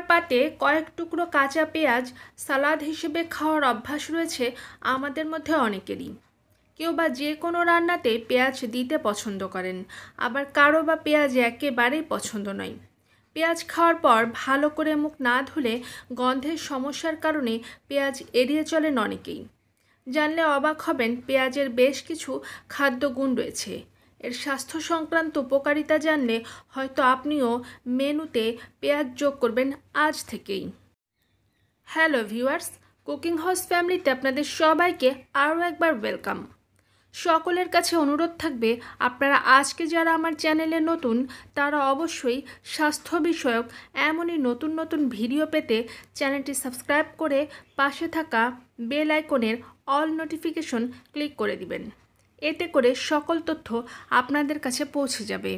পাতে কয়েক টুকরো কাঁচা পেঁয়াজ সালাদ হিসেবে খাওয়ার অভ্যাস রয়েছে আমাদের মধ্যে অনেকেরই। কেউ বা যে কোনো রান্নাতে পেঁয়াজ দিতে পছন্দ করেন, আবার কারো বা পেঁয়াজ একেবারেই পছন্দ নয়। পেঁয়াজ খাওয়ার পর ভালো করে মুখ না ধুলে গন্ধের সমস্যার কারণে পেঁয়াজ এড়িয়ে চলেন অনেকেই। জানলে অবাক হবেন, পেঁয়াজের বেশ কিছু খাদ্য গুণ রয়েছে। এর স্বাস্থ্য সংক্রান্ত উপকারিতা জানলে হয়তো আপনিও মেনুতে পেঁয়াজ যোগ করবেন আজ থেকেই। হ্যালো ভিউয়ার্স, কুকিং হাউস ফ্যামিলিতে আপনাদের সবাইকে আরও একবার ওয়েলকাম। সকলের কাছে অনুরোধ থাকবে, আপনারা আজকে যারা আমার চ্যানেলে নতুন তারা অবশ্যই স্বাস্থ্য বিষয়ক এমনই নতুন নতুন ভিডিও পেতে চ্যানেলটি সাবস্ক্রাইব করে পাশে থাকা বেল আইকনের অল নোটিফিকেশন ক্লিক করে দিবেন। এতে করে সকল তথ্য আপনাদের কাছে পৌঁছে যাবে।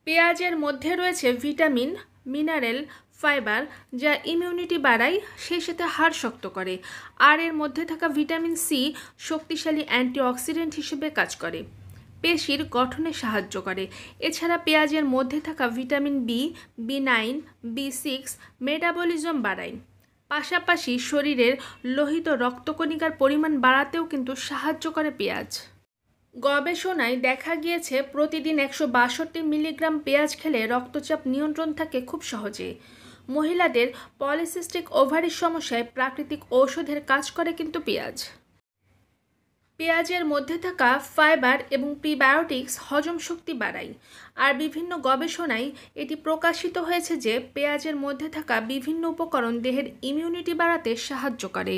পেঁয়াজের মধ্যে রয়েছে ভিটামিন, মিনারেল, ফাইবার যা ইমিউনিটি বাড়ায়, সেই সাথে হাড় শক্ত করে। আর এর মধ্যে থাকা ভিটামিন সি শক্তিশালী অ্যান্টিঅক্সিডেন্ট হিসেবে কাজ করে, পেশির গঠনে সাহায্য করে। এছাড়া পেঁয়াজের মধ্যে থাকা ভিটামিন বি, বি9, বি6 মেটাবলিজম বাড়ায়। পাশাপাশি শরীরের লোহিত রক্তকণিকার পরিমাণ বাড়াতেও কিন্তু সাহায্য করে পেঁয়াজ। গবেষণায় দেখা গিয়েছে প্রতিদিন 162 মিলিগ্রাম পেঁয়াজ খেলে রক্তচাপ নিয়ন্ত্রণ থাকে খুব সহজে। মহিলাদের পলিসিস্টিক ওভারির সমস্যায় প্রাকৃতিক ঔষধের কাজ করে কিন্তু পেঁয়াজ। পেঁয়াজের মধ্যে থাকা ফাইবার এবং প্রিবায়োটিক্স হজম শক্তি বাড়ায়। আর বিভিন্ন গবেষণায় এটি প্রকাশিত হয়েছে যে পেঁয়াজের মধ্যে থাকা বিভিন্ন উপকরণ দেহের ইমিউনিটি বাড়াতে সাহায্য করে।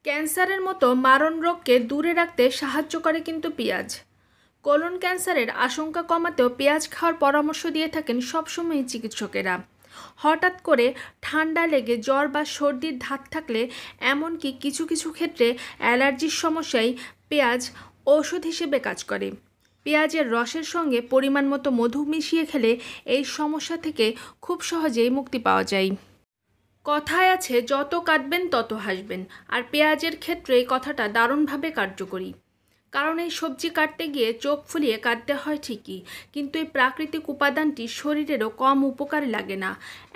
ক্যান্সারের মতো মারণ রোগকে দূরে রাখতে সাহায্য করে কিন্তু পেঁয়াজ। কোলন ক্যান্সারের আশঙ্কা কমাতেও পেঁয়াজ খাওয়ার পরামর্শ দিয়ে থাকেন সবসময় চিকিৎসকেরা। হঠাৎ করে ঠান্ডা লেগে জ্বর বা সর্দির ধাত থাকলে, এমনকি কিছু কিছু ক্ষেত্রে অ্যালার্জির সমস্যায় পেঁয়াজ ঔষধ হিসেবে কাজ করে। পেঁয়াজের রসের সঙ্গে পরিমাণ মতো মধু মিশিয়ে খেলে এই সমস্যা থেকে খুব সহজেই মুক্তি পাওয়া যায়। কথায় আছে, যত কাটবেন তত হাসবেন, আর পেঁয়াজের ক্ষেত্রে এই কথাটা দারুণভাবে কার্যকরী। কারণ এই সবজি কাটতে গিয়ে চোখ ফুলিয়ে কাটতে হয় ঠিকই, কিন্তু এই প্রাকৃতিক উপাদানটি শরীরেরও কম উপকারে লাগে না।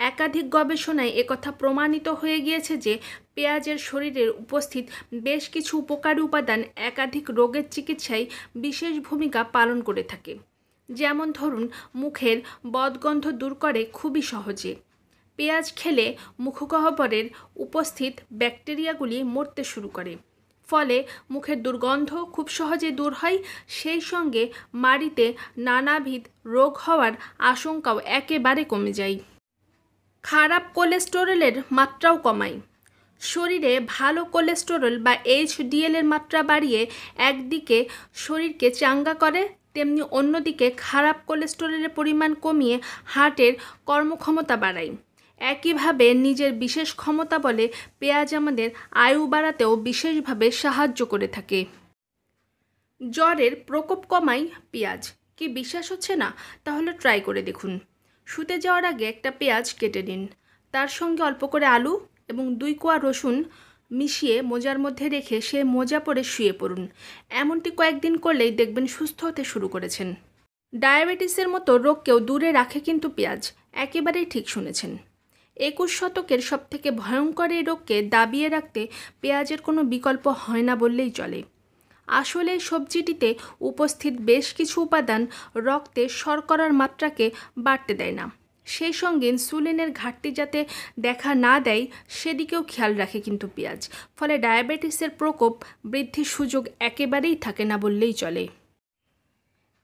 একাধিক গবেষণায় একথা প্রমাণিত হয়ে গিয়েছে যে পেঁয়াজের শরীরের উপস্থিত বেশ কিছু উপকারী উপাদান একাধিক রোগের চিকিৎসায় বিশেষ ভূমিকা পালন করে থাকে। যেমন ধরুন, মুখের বদগন্ধ দূর করে খুবই সহজে। পেঁয়াজ খেলে মুখগহ্বরের উপস্থিত ব্যাকটেরিয়াগুলি মরতে শুরু করে, ফলে মুখের দুর্গন্ধ খুব সহজে দূর হয়। সেই সঙ্গে মাড়িতে নানাবিধ রোগ হওয়ার আশঙ্কাও একেবারে কমে যায়। খারাপ কোলেস্টেরলের মাত্রাও কমায়। শরীরে ভালো কোলেস্টেরল বা HDL এর মাত্রা বাড়িয়ে একদিকে শরীরকে চাঙ্গা করে, তেমনি অন্যদিকে খারাপ কোলেস্টেরলের পরিমাণ কমিয়ে হার্টের কর্মক্ষমতা বাড়ায়। একইভাবে নিজের বিশেষ ক্ষমতা বলে পেঁয়াজ আমাদের আয়ু বাড়াতেও বিশেষভাবে সাহায্য করে থাকে। জ্বরের প্রকোপ কমায় পেঁয়াজ। কি বিশ্বাস হচ্ছে না? তাহলে ট্রাই করে দেখুন। শুতে যাওয়ার আগে একটা পেঁয়াজ কেটে নিন, তার সঙ্গে অল্প করে আলু এবং 2 কোয়া রসুন মিশিয়ে মোজার মধ্যে রেখে সে মোজা পরে শুয়ে পড়ুন। এমনটি কয়েকদিন করলেই দেখবেন সুস্থ হতে শুরু করেছেন। ডায়াবেটিসের মতো রোগকেও দূরে রাখে কিন্তু পেঁয়াজ। একেবারেই ঠিক শুনেছেন। 21 শতকের সবথেকে ভয়ঙ্কর এই রোগকে দাবিয়ে রাখতে পেঁয়াজের কোনো বিকল্প হয় না বললেই চলে। আসলে সবজিটিতে উপস্থিত বেশ কিছু উপাদান রক্তে শর্করার মাত্রাকে বাড়তে দেয় না, সেই সঙ্গে ইনসুলিনের ঘাটতি যাতে দেখা না দেয় সেদিকেও খেয়াল রাখে কিন্তু পেঁয়াজ। ফলে ডায়াবেটিসের প্রকোপ বৃদ্ধির সুযোগ একেবারেই থাকে না বললেই চলে।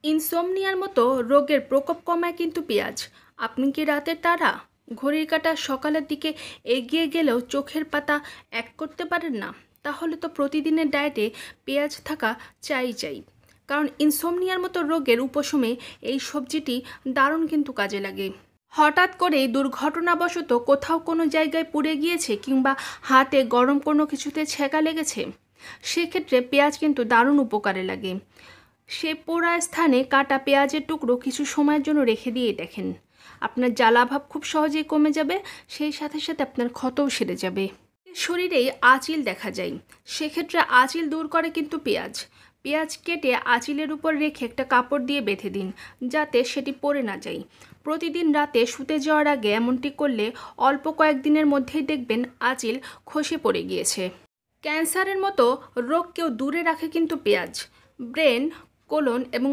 ইনসোমনিয়ার মতো রোগের প্রকোপ কমায় কিন্তু পেঁয়াজ। আপনি কি রাতের তারা? ঘড়ির কাঁটা সকালের দিকে এগিয়ে গেলেও চোখের পাতা এক করতে পারেন না? তাহলে তো প্রতিদিনের ডায়েটে পেঁয়াজ থাকা চাই। কারণ ইনসোমনিয়ার মতো রোগের উপশমে এই সবজিটি দারুণ কিন্তু কাজে লাগে। হঠাৎ করেই দুর্ঘটনাবশত কোথাও কোনো জায়গায় পুড়ে গিয়েছে কিংবা হাতে গরম কোনো কিছুতে ছ্যাঁকা লেগেছে, সেক্ষেত্রে পেঁয়াজ কিন্তু দারুণ উপকারে লাগে। সে পোড়া স্থানে কাটা পেঁয়াজের টুকরো কিছু সময়ের জন্য রেখে দিয়ে দেখেন, আপনার জ্বালাভাব খুব সহজেই কমে যাবে, সেই সাথে সাথে আপনার ক্ষতও সেরে যাবে। শরীরেই আঁচিল দেখা যায়, সেক্ষেত্রে আঁচিল দূর করে কিন্তু পেঁয়াজ। পেঁয়াজ কেটে আঁচিলের উপর রেখে একটা কাপড় দিয়ে বেঁধে দিন, যাতে সেটি পড়ে না যায়। প্রতিদিন রাতে শুতে যাওয়ার আগে এমনটি করলে অল্প কয়েকদিনের মধ্যেই দেখবেন আঁচিল খসে পড়ে গিয়েছে। ক্যান্সারের মতো রোগকেও দূরে রাখে কিন্তু পেঁয়াজ। ব্রেন, কোলন এবং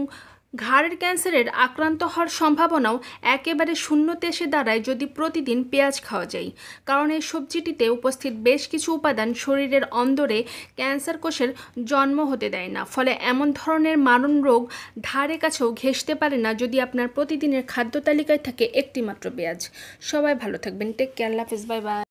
ঘাড়ের ক্যান্সারের আক্রান্ত হওয়ার সম্ভাবনাও একেবারে শূন্যতে এসে দাঁড়ায় যদি প্রতিদিন পেঁয়াজ খাওয়া যায়, কারণ এই সবজিটিতে উপস্থিত বেশ কিছু উপাদান শরীরের অন্দরে ক্যান্সার কোষের জন্ম হতে দেয় না, ফলে এমন ধরনের মারণ রোগ ধারে কাছেও ঘেঁষতে পারে না যদি আপনার প্রতিদিনের খাদ্য তালিকায় থাকে একটি মাত্র পেঁয়াজ। সবাই ভালো থাকবেন, টেক কেয়ার, আল্লাহ হাফেজ, বাই বাই।